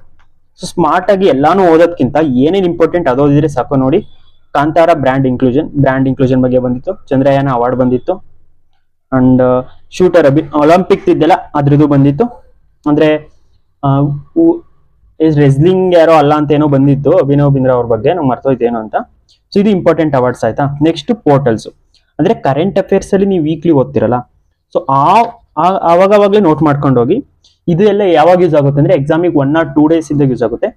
ಸೊ ಸ್ಮಾರ್ಟ್ ಆಗಿ ಎಲ್ಲಾನು ಓದೋದ್ಕಿಂತ ಏನೇನು ಇಂಪಾರ್ಟೆಂಟ್ ಅದು ಓದಿದ್ರೆ ಸಾಕು. ನೋಡಿ, ಕಾಂತಾರ ಬ್ರ್ಯಾಂಡ್ ಇನ್ಕ್ಲೂಷನ್ ಬಗ್ಗೆ ಬಂದಿತ್ತು, ಚಂದ್ರಯಾನ ಅವಾರ್ಡ್ ಬಂದಿತ್ತು, ಅಂಡ್ ಶೂಟರ್ ಒಲಿಂಪಿಕ್ ಇದ್ದೆಲ್ಲ ಅದ್ರದ್ದು ಬಂದಿತ್ತು. ಅಂದ್ರೆ ರೆಸ್ಲಿಂಗ್ ಯಾರೋ ಅಲ್ಲ ಅಂತ ಏನೋ ಬಂದಿತ್ತು, ಅಭಿನವ್ ಬಿಂದ್ರಾ ಅವ್ರ ಬಗ್ಗೆ, ನಂಗೆ ಮರ್ತೋಯ್ತೇನೋ ಅಂತ. ಸೊ ಇದು ಇಂಪಾರ್ಟೆಂಟ್ ಅವಾರ್ಡ್ಸ್ ಆಯ್ತಾ. ನೆಕ್ಸ್ಟ್ ಪೋರ್ಟಲ್ಸ್, ಅಂದ್ರೆ ಕರೆಂಟ್ ಅಫೇರ್ಸ್ ಅಲ್ಲಿ ನೀವು ವೀಕ್ಲಿ ಓದ್ತಿರಲ್ಲ, ಸೊ ಆವಾಗವಾಗ್ಲೇ ನೋಟ್ ಮಾಡ್ಕೊಂಡು ಹೋಗಿ. ಇದು ಎಲ್ಲ ಯಾವಾಗ ಯೂಸ್ ಆಗುತ್ತೆ ಅಂದ್ರೆ ಎಕ್ಸಾಮಿಗೆ 1 or 2 days ಇದ್ದಾಗ ಯೂಸ್ ಆಗುತ್ತೆ.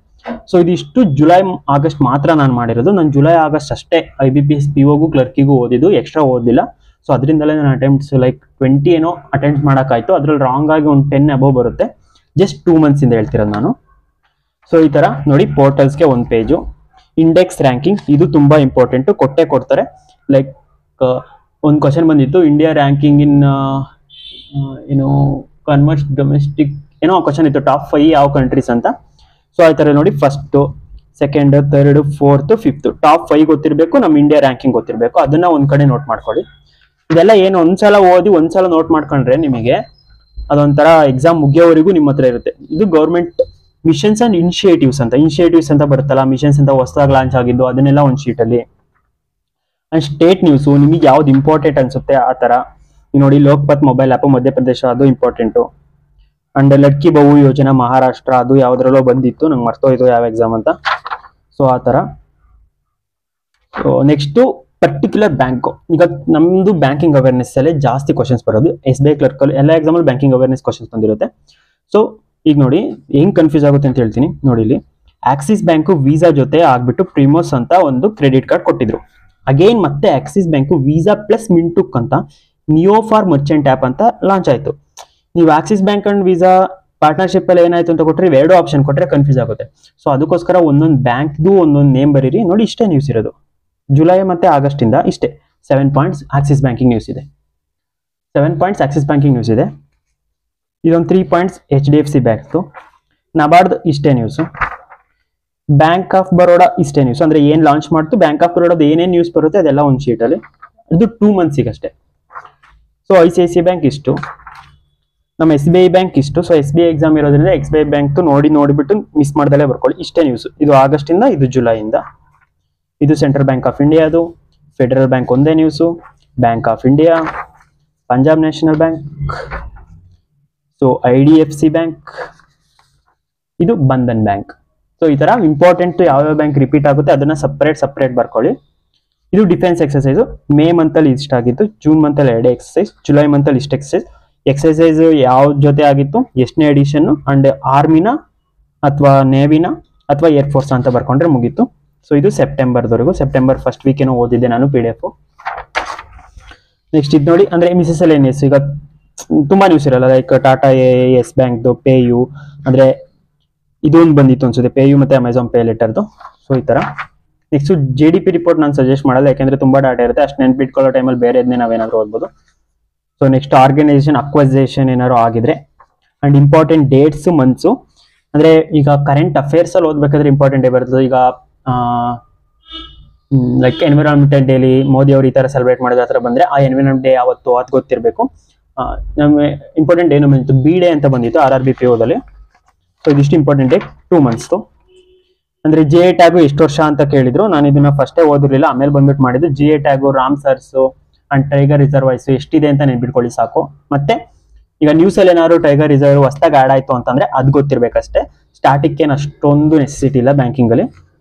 ಸೊ ಇದಿಷ್ಟು ಜುಲೈ ಆಗಸ್ಟ್ ಮಾತ್ರ ನಾನು ಮಾಡಿರೋದು. ನಾನು ಜುಲೈ ಆಗಸ್ಟ್ ಅಷ್ಟೇ IBPS POಗೂ ಕ್ಲರ್ಕಿಗೂ ಓದಿದ್ದು, ಎಕ್ಸ್ಟ್ರಾ ಓದಿಲ್ಲ. ಸೊ ಅದರಿಂದಲೇ ನಾನು ಅಟೆಂಪ್ಟ್ಸ್ ಲೈಕ್ 20 ಏನೋ ಅಟೆಂಪ್ಟ್ ಮಾಡೋಕ್ಕಾಯ್ತು. ಅದ್ರಲ್ಲಿ ರಾಂಗ್ ಆಗಿ ಒಂದು 10 ಅಬೌವ್ ಬರುತ್ತೆ. ಜಸ್ಟ್ 2 months ಇಂದ ಹೇಳ್ತಿರೋದು ನಾನು. ಸೊ ಈ ತರ ನೋಡಿ, ಪೋರ್ಟಲ್ಸ್ಗೆ 1 ಪೇಜು. ಇಂಡೆಕ್ಸ್ ರ್ಯಾಂಕಿಂಗ್, ಇದು ತುಂಬಾ ಇಂಪಾರ್ಟೆಂಟ್, ಕೊಡ್ತಾರೆ. ಲೈಕ್ ಒಂದು ಕ್ವಶನ್ ಬಂದಿತ್ತು, ಇಂಡಿಯಾ ರ್ಯಾಂಕಿಂಗ್ ಇನ್ ಏನು ಕನ್ವರ್ಸ್ ಡೊಮೆಸ್ಟಿಕ್ ಏನೋ ಕ್ವಶನ್ ಇತ್ತು, ಟಾಪ್ 5 ಯಾವ ಕಂಟ್ರೀಸ್ ಅಂತ. ಸೊ ಆ ತರ ನೋಡಿ, first, second, third, fourth, fifth, top 5 ಗೊತ್ತಿರಬೇಕು, ನಮ್ಮ ಇಂಡಿಯಾ ರ್ಯಾಂಕಿಂಗ್ ಗೊತ್ತಿರಬೇಕು. ಅದನ್ನ ಒಂದ್ ಕಡೆ ನೋಟ್ ಮಾಡ್ಕೊಳ್ಳಿ. ಇದೆಲ್ಲ ಏನು ಒಂದ್ಸಲ ಓದಿ ಒಂದ್ಸಲ ನೋಟ್ ಮಾಡ್ಕೊಂಡ್ರೆ ನಿಮಗೆ ಅದೊಂಥರ ಎಕ್ಸಾಮ್ ಮುಗಿಯೋವರೆಗೂ ನಿಮ್ಮ ಹತ್ರ ಇರುತ್ತೆ. ಇದು ಗೌರ್ಮೆಂಟ್ ಮಿಷನ್ಸ್ ಅಂಡ್ ಇನಿಷಿಯೇಟಿವ್ಸ್ ಅಂತ ಬರುತ್ತಲ್ಲ, ಮಿಷನ್ಸ್ ಅಂತ ಹೊಸದಾಗಿ ಲಾಂಚ್ ಆಗಿದ್ದು, ಅದನ್ನೆಲ್ಲ ಒಂದು ಶೀಟ್ ಅಲ್ಲಿ. ಅಂಡ್ ಸ್ಟೇಟ್ ನ್ಯೂಸ್, ನಿಮಗೆ ಯಾವ್ದು ಇಂಪಾರ್ಟೆಂಟ್ ಅನ್ಸುತ್ತೆ ಆ ತರ ನೋಡಿ. ಲೋಕ್ಪತ್ ಮೊಬೈಲ್ ಆಪ್ ಮಧ್ಯಪ್ರದೇಶ, ಅದು ಇಂಪಾರ್ಟೆಂಟು. ಅಂಡ್ ಲಡ್ಕಿ ಬಹು ಯೋಜನಾ ಮಹಾರಾಷ್ಟ್ರ, ಅದು ಯಾವ್ದ್ರಲ್ಲೋ ಬಂದಿತ್ತು, ನಂಗೆ ಮರ್ತೋಯ್ತು ಯಾವ ಎಕ್ಸಾಮ್ ಅಂತ. ಸೊ ಆ ತರ. So next particular bank. ಈಗ ನಮ್ದು ಬ್ಯಾಂಕಿಂಗ್ ಅವೇರ್ನೆಸ್ ಅಲ್ಲೇ ಜಾಸ್ತಿ ಕ್ವಶನ್ಸ್ ಬರೋದು. SBI ಕ್ಲರ್ಕ್ ಎಲ್ಲ ಎಕ್ಸಾಮ್ ಅಲ್ಲಿ ಬ್ಯಾಂಕಿಂಗ್ ಅವೇರ್ನೆಸ್ ಕ್ವಶನ್ಸ್ ಬಂದಿರುತ್ತೆ. ಸೊ ಈಗ ನೋಡಿ ಹೆಂಗ್ ಕನ್ಫ್ಯೂಸ್ ಆಗುತ್ತೆ ಅಂತ ಹೇಳ್ತೀನಿ ನೋಡಿ. ಇಲ್ಲಿ ಆಕ್ಸಿಸ್ ಬ್ಯಾಂಕು ವೀಸಾ ಜೊತೆ ಆಗ್ಬಿಟ್ಟು ಪ್ರಿಮೋಸ್ ಅಂತ ಒಂದು ಕ್ರೆಡಿಟ್ ಕಾರ್ಡ್ ಕೊಟ್ಟಿದ್ರು. ಅಗೇನ್ ಮತ್ತೆ ಆಕ್ಸಿಸ್ ಬ್ಯಾಂಕು ವೀಸಾ ಪ್ಲಸ್ ಮಿಂಟುಕ್ ಅಂತ ನಿಯೋ ಫಾರ್ ಮರ್ಚೆಂಟ್ ಆಪ್ ಅಂತ ಲಾಂಚ್ ಆಯ್ತು. ನೀವು Axis bank and visa partnership ಅಲ್ಲಿ ಏನಾಯ್ತು ಅಂತ ಕೊಟ್ಟರೆ, 2 ಆಪ್ಷನ್ ಕೊಟ್ಟರೆ ಕನ್ಫ್ಯೂಸ್ ಆಗುತ್ತೆ. ಸೊ ಅದಕ್ಕೋಸ್ಕರ ಒಂದೊಂದು ಬ್ಯಾಂಕ್ದು ಒಂದೊಂದು ನೇಮ್ ಬರೀರಿ ನೋಡಿ. ಇಷ್ಟೇ ನ್ಯೂಸ್ ಇರೋದು ಜುಲೈ ಮತ್ತೆ ಆಗಸ್ಟ್ ಇಂದ, ಇಷ್ಟೇ 7 ಪಾಯಿಂಟ್ಸ್ ಆಕ್ಸಿಸ್ ಬ್ಯಾಂಕಿಂಗ್ ನ್ಯೂಸ್ ಇದೆ. 7 ಪಾಯಿಂಟ್ಸ್ ಆಕ್ಸಿಸ್ ಬ್ಯಾಂಕಿಂಗ್ ನ್ಯೂಸ್ ಇದೆ. ಇದೊಂದು 3 ಪಾಯಿಂಟ್ಸ್ HDFC ಬ್ಯಾಂಕ್ದು. ನಬಾರ್ಡ್ ಇಷ್ಟೇ ನ್ಯೂಸ್. ಬ್ಯಾಂಕ್ ಆಫ್ ಬರೋಡಾ ಇಷ್ಟೇ ನ್ಯೂಸ್. ಅಂದ್ರೆ ಏನ್ ಲಾಂಚ್ ಮಾಡ್ತು ಬ್ಯಾಂಕ್ ಆಫ್ ಬರೋಡಾದ ಏನೇನ್ ನ್ಯೂಸ್ ಬರುತ್ತೆ ಅದೆಲ್ಲ ಒಂದು ಶೀಟ್ ಅಲ್ಲಿ. ಇದು 2 months ಅಷ್ಟೇ. ಸೊ ICICI ಬ್ಯಾಂಕ್ ಇಷ್ಟು, ನಮ್ಮ SBI ಬ್ಯಾಂಕ್ ಇಷ್ಟು. ಸೊ SBI ಎಕ್ಸಾಮ್ ಇರೋದ್ರಿಂದ SBI ಬ್ಯಾಂಕ್ ನೋಡಿಬಿಟ್ಟು ಮಿಸ್ ಮಾಡ್ದಲೇ ಬರ್ಕೊಳ್ಳಿ. ಇಷ್ಟೇ ನ್ಯೂಸ್. ಇದು ಆಗಸ್ಟ್ ಇಂದ, ಇದು ಜುಲೈ ಇಂದ. ಇದು ಸೆಂಟ್ರಲ್ ಬ್ಯಾಂಕ್ ಆಫ್ ಇಂಡಿಯಾದು, ಫೆಡರಲ್ ಬ್ಯಾಂಕ್ ಒಂದೇ news, bank of India, Punjab national bank, so IDFC bank, ಇದು ಬಂಧನ್ ಬ್ಯಾಂಕ್. ಸೊ ಈ ತರ ಇಂಪಾರ್ಟೆಂಟ್ ಯಾವ್ಯಾವ ಬ್ಯಾಂಕ್ ರಿಪೀಟ್ ಆಗುತ್ತೆ ಅದನ್ನ ಸಪ್ರೇಟ್ ಬರ್ಕೊಳ್ಳಿ. ಇದು ಡಿಫೆನ್ಸ್ ಎಕ್ಸರ್ಸೈಸ್. ಮೇ ಮಂತ್ ಅಲ್ಲಿ ಇಷ್ಟ ಆಗಿತ್ತು, ಜೂನ್ ಮಂತ್ ಅಲ್ಲಿ 2 ಎಕ್ಸರ್ಸೈಸ್, ಜುಲೈ ಮಂತ್ ಅಲ್ಲಿ ಇಷ್ಟ ಎಕ್ಸರ್ಸೈಸ್ ಯಾವ ಜೊತೆ ಆಗಿತ್ತು, ಎಷ್ಟನೇ ಎಡಿಷನ್, ಅಂಡ್ ಆರ್ಮಿನ ಅಥವಾ ನೇವಿನ ಅಥವಾ ಏರ್ ಫೋರ್ಸ್ ಅಂತ ಬರ್ಕೊಂಡ್ರೆ ಮುಗೀತು. ಸೊ ಇದು ಸೆಪ್ಟೆಂಬರ್ವರೆಗೂ. ಸೆಪ್ಟೆಂಬರ್ ಫಸ್ಟ್ ವೀಕ್ ಏನೋ ಓದಿದ್ದೆ ನಾನು PDF. ನೆಕ್ಸ್ಟ್ ಇದು ನೋಡಿ, ಅಂದ್ರೆ ಮಿಸೆಲೇನಿಯಸ್. ಈಗ ತುಂಬಾ ನ್ಯೂಸ್ ಇರಲ್ಲ, ಲೈಕ್ ಟಾಟಾ AIS ಬ್ಯಾಂಕ್ದು ಪೇಯು, ಅಂದ್ರೆ ಇದೊಂದು ಬಂದಿತ್ತು ಅನ್ಸುತ್ತೆ, ಪೇಯು ಮತ್ತೆ ಅಮೆಝಾನ್ ಪೇ ಲೆಟರ್ದು. ಸೊ ಈ ತರ. ನೆಕ್ಸ್ಟ್ GDP ರಿಪೋರ್ಟ್ ನಾನು ಸಜೆಸ್ಟ್ ಮಾಡಲ್ಲ, ಯಾಕಂದ್ರೆ ತುಂಬಾ ಡಾಟಾ ಇರುತ್ತೆ, ಅಷ್ಟು ನೆನ್ಪಿಟ್ಕೊಳ್ಳೋ ಟೈಮಲ್ಲಿ ಬೇರೆ ಇದನ್ನೇ ನಾವೇನಾದ್ರು ಓದ್ಬೋದು. ಸೊ ನೆಕ್ಸ್ಟ್ ಆರ್ಗನೈಸೇಷನ್ ಅಕ್ವೈಸೇಷನ್ ಏನಾದ್ರು ಆಗಿದ್ರೆ, ಅಂಡ್ ಇಂಪಾರ್ಟೆಂಟ್ ಡೇಟ್ಸ್, ಮಂತ್ಸು. ಅಂದ್ರೆ ಈಗ ಕರೆಂಟ್ ಅಫೇರ್ಸ್ ಅಲ್ಲಿ ಓದ್ಬೇಕಾದ್ರೆ ಇಂಪಾರ್ಟೆಂಟ್ ಬರ್ತದೆ. ಈಗ ಲೈಕ್ ಎನ್ವಿರಾನ್ಮೆಂಟಲ್ ಡೇಲಿ ಮೋದಿ ಅವರು ಈ ತರ ಸೆಲೆಬ್ರೇಟ್ ಮಾಡೋದು ಆ ಥರ ಬಂದ್ರೆ ಆ ಎನ್ವಿರಾನ್ಮೆಂಟ್ ಡೇ ಯಾವತ್ತು ಅದು ಗೊತ್ತಿರಬೇಕು. ನಮಗೆ ಇಂಪಾರ್ಟೆಂಟ್ ಏನು ಬಂದಿತ್ತು, ಬಿ ಡೇ ಅಂತ ಬಂದಿತ್ತು RRBPO-ದಲ್ಲಿ. ಸೊ ಇದಿಷ್ಟು ಇಂಪಾರ್ಟೆಂಟ್ ಡೇ 2 months. ಅಂದ್ರೆ GI ಟ್ಯಾಗು ಎಷ್ಟು ವರ್ಷ ಅಂತ ಕೇಳಿದ್ರು, ನಾನು ಇದನ್ನ ಫಸ್ಟೇ ಓದಿರ್ಲಿಲ್ಲ, ಆಮೇಲೆ ಬಂದ್ಬಿಟ್ಟು ಮಾಡಿದ್ದು. GI ಟ್ಯಾಗು, ರಾಮ್ಸರ್ಸ್ ಅಂಡ್ ಟೈಗರ್ ರಿಸರ್ವಾಯ್ಸ್ ಎಷ್ಟಿದೆ ಅಂತ ನೆನ್ಪಿಟ್ಕೊಳ್ಳಿ ಸಾಕು. ಮತ್ತೆ ಈಗ ನ್ಯೂಸ್ ಅಲ್ಲಿ ಏನಾದ್ರು ಟೈಗರ್ ರಿಸರ್ವ್ ಹೊಸದಾಗಿ ಆಡ್ ಆಯ್ತು ಅಂತಂದ್ರೆ ಅದು ಗೊತ್ತಿರ್ಬೇಕಷ್ಟೇ. ಸ್ಟಾಟಿಕ್ ಏನು ಅಷ್ಟೊಂದು ನೆಸೆಸಿಟಿ ಇಲ್ಲ ಬ್ಯಾಂಕಿಂಗ್ ಅಲ್ಲಿ.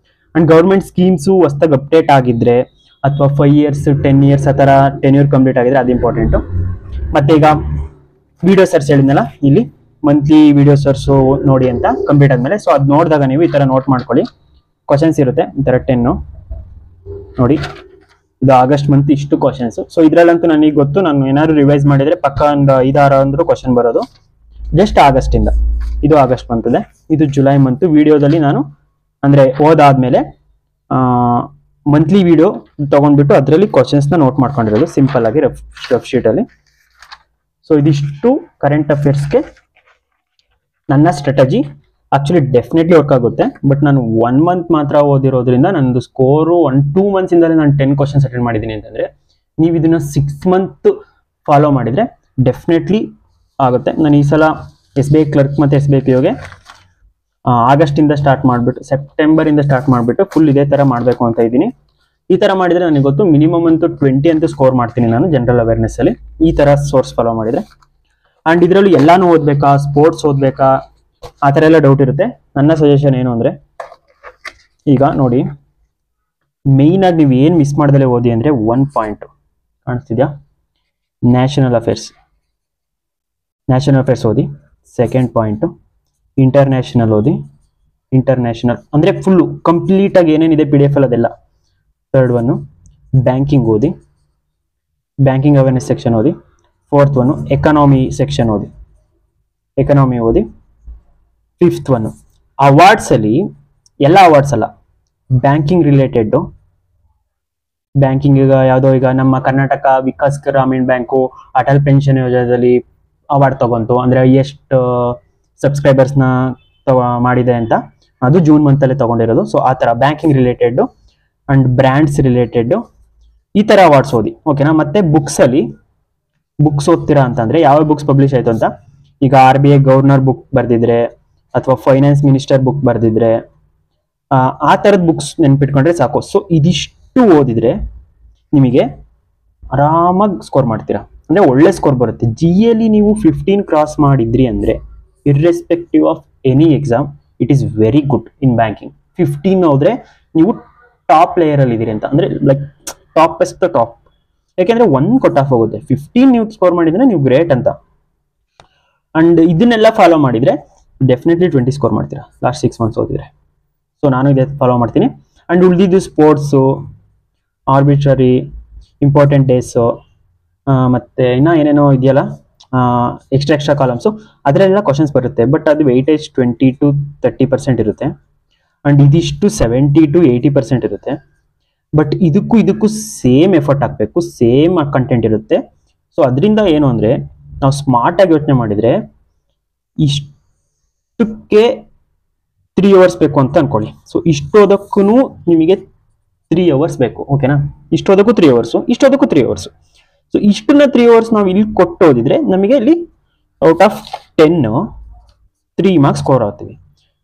ಅಂಡ್ ಗೌರ್ಮೆಂಟ್ ಸ್ಕೀಮ್ಸು ಹೊಸದಾಗಿ ಅಪ್ಡೇಟ್ ಆಗಿದ್ರೆ ಅಥವಾ 5 years 10 years ಆ ಥರ ಟೆನ್ಯೂರ್ ಕಂಪ್ಲೀಟ್ ಆಗಿದ್ರೆ ಅದು ಇಂಪಾರ್ಟೆಂಟು. ಮತ್ತೆ ಈಗ ವಿಡಿಯೋ ಸರ್ಚ್ ಹೇಳಿದ್ನಲ್ಲ, ಇಲ್ಲಿ ಮಂತ್ಲಿ ವಿಡಿಯೋ ಸರ್ಚು ನೋಡಿ ಅಂತ ಕಂಪ್ಲೀಟ್ ಆದ್ಮೇಲೆ, ಸೊ ಅದು ನೋಡಿದಾಗ ನೀವು ಈ ಥರ ನೋಟ್ ಮಾಡ್ಕೊಳ್ಳಿ. ಕ್ವಶನ್ಸ್ ಇರುತ್ತೆ ಈ ಥರ 10 ನೋಡಿ. ಇದು ಆಗಸ್ಟ್ ಮಂತ್ ಇಷ್ಟು ಕ್ವಶನ್ಸ್. ಸೊ ಇದ್ರಲ್ಲಂತೂ ನನಗೆ ಗೊತ್ತು, ನಾನು ಏನಾದ್ರು ರಿವೈಸ್ ಮಾಡಿದ್ರೆ ಪಕ್ಕ ಒಂದು 5-6 ಅಂದ್ರೂ ಕ್ವಶನ್ ಬರೋದು ಜಸ್ಟ್ ಆಗಸ್ಟ್ ಇಂದ. ಇದು ಆಗಸ್ಟ್ ಮಂತ್ ಇದೆ, ಇದು ಜುಲೈ ಮಂತ್. ವಿಡಿಯೋದಲ್ಲಿ ನಾನು ಅಂದ್ರೆ ಓದಾದ್ಮೇಲೆ ಮಂತ್ಲಿ ವಿಡಿಯೋ ತಗೊಂಡ್ಬಿಟ್ಟು ಅದರಲ್ಲಿ ಕ್ವಶನ್ಸ್ನ ನೋಟ್ ಮಾಡ್ಕೊಂಡಿರೋದು ಸಿಂಪಲ್ ಆಗಿ ರಫ್ ಶೀಟ್ ಅಲ್ಲಿ. ಸೊ ಇದಿಷ್ಟು ಕರೆಂಟ್ ಅಫೇರ್ಸ್ಗೆ ನನ್ನ ಸ್ಟ್ರಾಟಜಿ. ಆಕ್ಚುಲಿ ಡೆಫಿನೆಟ್ಲಿ ವರ್ಕ್ ಆಗುತ್ತೆ, ಬಟ್ ನಾನು 1 month ಮಾತ್ರ ಓದಿರೋದ್ರಿಂದ ನಂದು ಸ್ಕೋರು 1-2 months ಇಂದಲೇ ನಾನು 10 questions ಅಟೆಂಡ್ ಮಾಡಿದ್ದೀನಿ ಅಂತಂದ್ರೆ, ನೀವು ಇದನ್ನ 6 month ಫಾಲೋ ಮಾಡಿದ್ರೆ ಡೆಫಿನೆಟ್ಲಿ ಆಗುತ್ತೆ. ನಾನು ಈ ಸಲ SBI ಕ್ಲರ್ಕ್ ಮತ್ತೆ SBI PO-ಗೆ ಆಗಸ್ಟ್ ಇಂದ ಸ್ಟಾರ್ಟ್ ಮಾಡಿಬಿಟ್ಟು ಸೆಪ್ಟೆಂಬರ್ ಇಂದ ಸ್ಟಾರ್ಟ್ ಮಾಡಿಬಿಟ್ಟು ಫುಲ್ ಇದೇ ತರ ಮಾಡಬೇಕು ಅಂತ ಇದ್ದೀನಿ. ಈ ತರ ಮಾಡಿದ್ರೆ ನನಗೆ ಗೊತ್ತು ಮಿನಿಮಮ್ ಅಂತೂ 20 ಅಂತೂ ಸ್ಕೋರ್ ಮಾಡ್ತೀನಿ ನಾನು ಜನರಲ್ ಅವೇರ್ನೆಸ್ ಅಲ್ಲಿ, ಈ ತರ ಸೋರ್ಸ್ ಫಾಲೋ ಮಾಡಿದ್ರೆ. ಅಂಡ್ ಇದರಲ್ಲಿ ಎಲ್ಲಾನು ಓದ್ಬೇಕಾ, ಸ್ಪೋರ್ಟ್ಸ್ ಓದ್ಬೇಕಾ, ಆ ಥರ ಎಲ್ಲ ಡೌಟ್ ಇರುತ್ತೆ. ನನ್ನ ಸಜೆಷನ್ ಏನು ಅಂದ್ರೆ, ಈಗ ನೋಡಿ ಮೇಯ್ನ್ ಆಗಿ ನೀವು ಏನು ಮಿಸ್ ಮಾಡ್ದಲೇ ಓದಿ ಅಂದ್ರೆ 1 point ಕಾಣಿಸ್ತಿದ್ಯಾ, ನ್ಯಾಷನಲ್ ಅಫೇರ್ಸ್ ಓದಿ. 2nd point ಇಂಟರ್ನ್ಯಾಷನಲ್ ಓದಿ. ಇಂಟರ್ನ್ಯಾಷನಲ್ ಅಂದ್ರೆ ಫುಲ್ಲು ಕಂಪ್ಲೀಟ್ ಆಗಿ ಏನೇನಿದೆ PDF ಅಲ್ಲಿ ಅದೆಲ್ಲ. 3rd one ಬ್ಯಾಂಕಿಂಗ್ ಓದಿ, ಬ್ಯಾಂಕಿಂಗ್ ಅವೇರ್ನೆಸ್ ಸೆಕ್ಷನ್ ಓದಿ. 4th one ಎಕನಾಮಿ ಸೆಕ್ಷನ್ ಓದಿ, ಎಕನಾಮಿ ಓದಿ. 5th one ಅವಾರ್ಡ್ಸ್ ಅಲ್ಲಿ ಎಲ್ಲ ಅವಾರ್ಡ್ಸ್ ಅಲ್ಲ, ಬ್ಯಾಂಕಿಂಗ್ ರಿಲೇಟೆಡ್. ಬ್ಯಾಂಕಿಂಗ್ ಈಗ ಯಾವುದೋ ಈಗ ನಮ್ಮ ಕರ್ನಾಟಕ ವಿಕಾಸ್ ಗ್ರಾಮೀಣ ಬ್ಯಾಂಕು ಅಟಲ್ ಪೆನ್ಷನ್ ಯೋಜನೆಯಲ್ಲಿ ಅವಾರ್ಡ್ ತಗೊಂತು ಅಂದ್ರೆ ಎಷ್ಟು ಸಬ್ಸ್ಕ್ರೈಬರ್ಸ್ನ ಮಾಡಿದೆ ಅಂತ, ಅದು ಜೂನ್ ಮಂತಲ್ಲೇ ತಗೊಂಡಿರೋದು. ಸೊ ಆ ಥರ banking related and brands related ಈ ಥರ ಅವಾರ್ಡ್ಸ್ ಓದಿ, ಓಕೆನಾ. ಮತ್ತೆ ಬುಕ್ಸ್ ಓದ್ತೀರಾ ಅಂತಂದ್ರೆ ಯಾವ ಬುಕ್ಸ್ ಪಬ್ಲಿಷ್ ಆಯ್ತು ಅಂತ, ಈಗ RBI ಗವರ್ನರ್ ಬುಕ್ ಬರ್ದಿದ್ರೆ ಅಥವಾ ಫೈನಾನ್ಸ್ ಮಿನಿಸ್ಟರ್ ಬುಕ್ ಬರ್ದಿದ್ರೆ ಆ ಥರದ ಬುಕ್ಸ್ ನೆನ್ಪಿಟ್ಕೊಂಡ್ರೆ ಸಾಕು. ಸೊ ಇದಿಷ್ಟು ಓದಿದ್ರೆ ನಿಮಗೆ ಆರಾಮಾಗಿ ಸ್ಕೋರ್ ಮಾಡ್ತೀರಾ, ಅಂದ್ರೆ ಒಳ್ಳೆ ಸ್ಕೋರ್ ಬರುತ್ತೆ. GA-ಲಿ ನೀವು 15 ಕ್ರಾಸ್ ಮಾಡಿದ್ರಿ ಅಂದ್ರೆ irrespective of any exam it is very good in banking. 15 ಹೋದ್ರೆ ನೀವು ಟಾಪ್ ಲೇಯರ್ ಅಲ್ಲಿ ಇದೀರಿ ಅಂತ, ಅಂದ್ರೆ ಲೈಕ್ ಟಾಪೆಸ್ಟ್ ಟಾಪ್. ಯಾಕೆಂದ್ರೆ 1 ಕಟ್ ಆಫ್ ಹೋಗುತ್ತೆ, 15 ನೀವು ಸ್ಕೋರ್ ಮಾಡಿದ್ರೆ ನೀವು ಗ್ರೇಟ್ ಅಂತ. ಅಂಡ್ ಇದನ್ನೆಲ್ಲ ಫಾಲೋ ಮಾಡಿದ್ರೆ ಡೆಫಿನೆಟ್ಲಿ 20 ಸ್ಕೋರ್ ಮಾಡ್ತೀರಾ ಲಾಸ್ಟ್ 6 months ಓದಿದ್ರೆ. ಸೊ ನಾನು ಇದೇ ಫಾಲೋ ಮಾಡ್ತೀನಿ. ಅಂಡ್ ಉಳಿದಿದ್ದು ಸ್ಪೋರ್ಟ್ಸು, ಆರ್ಬಿಟ್ರರಿ, ಇಂಪಾರ್ಟೆಂಟ್ ಡೇಸು, ಮತ್ತೆ ಇನ್ನ ಏನೇನೋ ಇದೆಯಲ್ಲ ಎಕ್ಸ್ಟ್ರಾ ಕಾಲಮ್ಸು, ಅದರಲ್ಲೆಲ್ಲ ಕ್ವಶನ್ಸ್ ಬರುತ್ತೆ. ಬಟ್ ಅದು ವೆಯ್ಟೇಜ್ 20 to 30% ಇರುತ್ತೆ. ಅಂಡ್ ಇದಿಷ್ಟು 70 to 80% ಇರುತ್ತೆ. ಬಟ್ ಇದಕ್ಕೂ ಸೇಮ್ ಎಫರ್ಟ್ ಹಾಕಬೇಕು, ಸೇಮ್ ಕಂಟೆಂಟ್ ಇರುತ್ತೆ. ಸೊ ಅದರಿಂದ ಏನು ಅಂದರೆ ನಾವು ಸ್ಮಾರ್ಟಾಗಿ ಯೋಚನೆ ಮಾಡಿದರೆ ಇಷ್ಟಕ್ಕೆ 3 hours ಬೇಕು ಅಂತ ಅನ್ಕೊಳ್ಳಿ. ಸೊ ಇಷ್ಟೋದಕ್ಕೂ ನಿಮಗೆ 3 hours ಬೇಕು, ಓಕೆನಾ. ಇಷ್ಟೋದಕ್ಕೂ 3 hours, ಇಷ್ಟೋದಕ್ಕೂ 3 hours. ಸೊ ಇಷ್ಟನ್ನ 3 hours ನಾವು ಇಲ್ಲಿ ಕೊಟ್ಟು ಓದಿದ್ರೆ ನಮಗೆ ಇಲ್ಲಿ ಔಟ್ ಆಫ್ 10 3 marks ಸ್ಕೋರ್ ಆಗ್ತೀವಿ.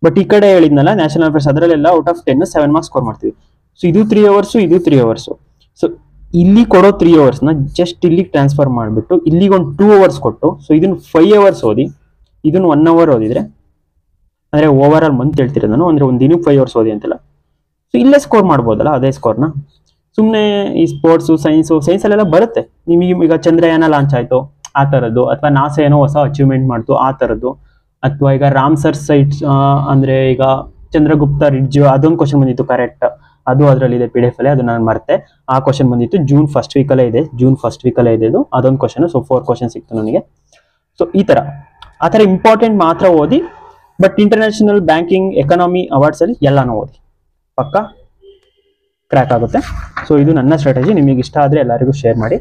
ಬಟ್ ಈ ಕಡೆ ಹೇಳಿದ್ನಲ್ಲ ನ್ಯಾಷನಲ್ ಅಫೇರ್ಸ್, ಅದರಲ್ಲೆಲ್ಲ ಔಟ್ ಆಫ್ 10 7 marks ಸ್ಕೋರ್ ಮಾಡ್ತೀವಿ. ಸೊ ಇದು 3 hours, ಇದು 3 hours. ಸೊ ಇಲ್ಲಿ ಕೊಡೋ 3 hours-ನ ಜಸ್ಟ್ ಇಲ್ಲಿಗೆ ಟ್ರಾನ್ಸ್ಫರ್ ಮಾಡಿಬಿಟ್ಟು ಇಲ್ಲಿಗೆ ಒಂದು 2 hours ಕೊಟ್ಟು, ಸೊ ಇದನ್ನ 5 hours ಓದಿ, ಇದನ್ನ 1 hour ಓದಿದ್ರೆ, ಅಂದ್ರೆ ಓವರ್ ಆಲ್ ಮಂತ್ ಹೇಳ್ತಿರೋದು ನಾನು, ಅಂದ್ರೆ ಒಂದು ದಿನಕ್ಕೆ 5 hours ಓದಿ ಅಂತಲ್ಲ. ಸೊ ಇಲ್ಲೇ ಸ್ಕೋರ್ ಮಾಡ್ಬೋದಲ್ಲ ಅದೇ ಸ್ಕೋರ್ನ. ಸುಮ್ಮನೆ ಈ ಸ್ಪೋರ್ಟ್ಸು, ಸೈನ್ಸಲ್ಲೆಲ್ಲ ಬರುತ್ತೆ ನಿಮಗೆ. ಈಗ ಚಂದ್ರಯಾನ ಲಾಂಚ್ ಆಯಿತು ಆ ಥರದ್ದು, ಅಥವಾ ನಾಸಾ ಏನೋ ಹೊಸ ಅಚೀವ್ಮೆಂಟ್ ಮಾಡ್ತು ಆ ಥರದ್ದು, ಅಥವಾ ಈಗ ರಾಮ್ಸರ್ ಸೈಟ್ಸ್ ಅಂದರೆ ಈಗ ಚಂದ್ರಗುಪ್ತ ರಿಡ್ಜ್ ಅದೊಂದು ಕ್ವಶನ್ ಬಂದಿತ್ತು ಕರೆಕ್ಟ್, ಅದು ಅದರಲ್ಲಿದೆ PDF ಅಲ್ಲಿ, ಅದು ನಾನು ಮರ್ತೆ. ಆ ಕ್ವಶನ್ ಬಂದಿತ್ತು ಜೂನ್ ಫಸ್ಟ್ ವೀಕಲ್ಲೇ ಇದೆ ಇದು ಅದೊಂದು ಕ್ವಶನ್. ಸೊ 4 questions ಸಿಕ್ತು ನನಗೆ. ಸೊ ಆ ಥರ ಇಂಪಾರ್ಟೆಂಟ್ ಮಾತ್ರ ಓದಿ. But international banking, economy, awards ಅಲ್ಲಿ ಎಲ್ಲಾನು ಓದಿ, ಪಕ್ಕ ಕ್ರ್ಯಾಕ್ ಆಗುತ್ತೆ. ಸೊ ಇದು ನನ್ನ ಸ್ಟ್ರಾಟಜಿ. ನಿಮಗೆ ಇಷ್ಟ ಆದರೆ ಎಲ್ಲರಿಗೂ ಶೇರ್ ಮಾಡಿ.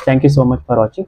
Thank you so much for watching.